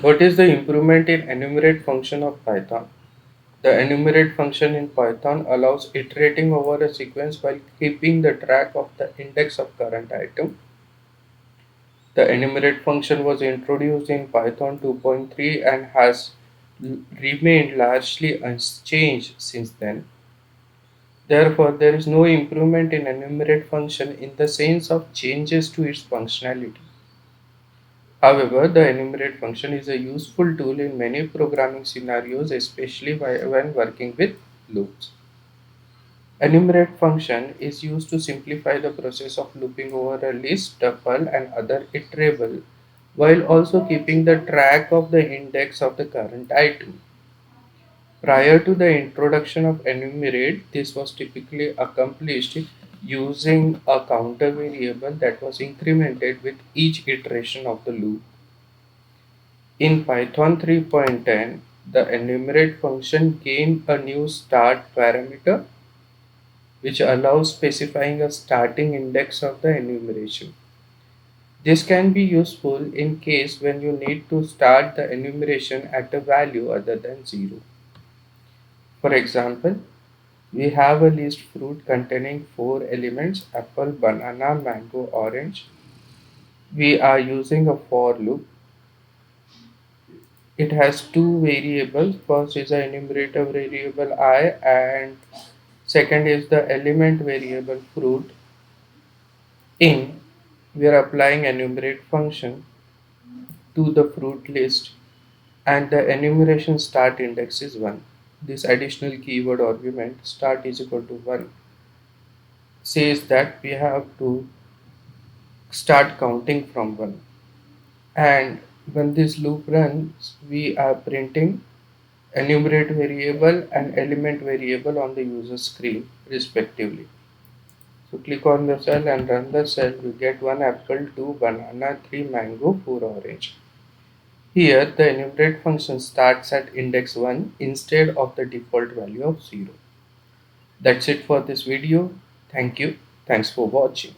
What is the improvement in enumerate function of Python? The enumerate function in Python allows iterating over a sequence while keeping the track of the index of current item. The enumerate function was introduced in Python 2.3 and has remained largely unchanged since then. Therefore, there is no improvement in enumerate function in the sense of changes to its functionality. However, the enumerate function is a useful tool in many programming scenarios, especially when working with loops. Enumerate function is used to simplify the process of looping over a list, tuple, and other iterable, while also keeping the track of the index of the current item. Prior to the introduction of enumerate, this was typically accomplished using a counter variable that was incremented with each iteration of the loop. In Python 3.10, the enumerate function gained a new start parameter which allows specifying a starting index of the enumeration. This can be useful in case when you need to start the enumeration at a value other than 0. For example, we have a list fruit containing 4 elements apple, banana, mango, orange. We are using a for loop. It has two variables. First is the enumerator variable I and second is the element variable fruit. In we are applying enumerate function to the fruit list and the enumeration start index is 1. This additional keyword argument start is equal to 1 says that we have to start counting from 1, and when this loop runs we are printing enumerate variable and element variable on the user screen respectively. So click on the cell and run the cell. You get 1 apple, 2 banana, 3 mango, 4 orange. Here the enumerate function starts at index 1 instead of the default value of 0. That's it for this video. Thank you. Thanks for watching.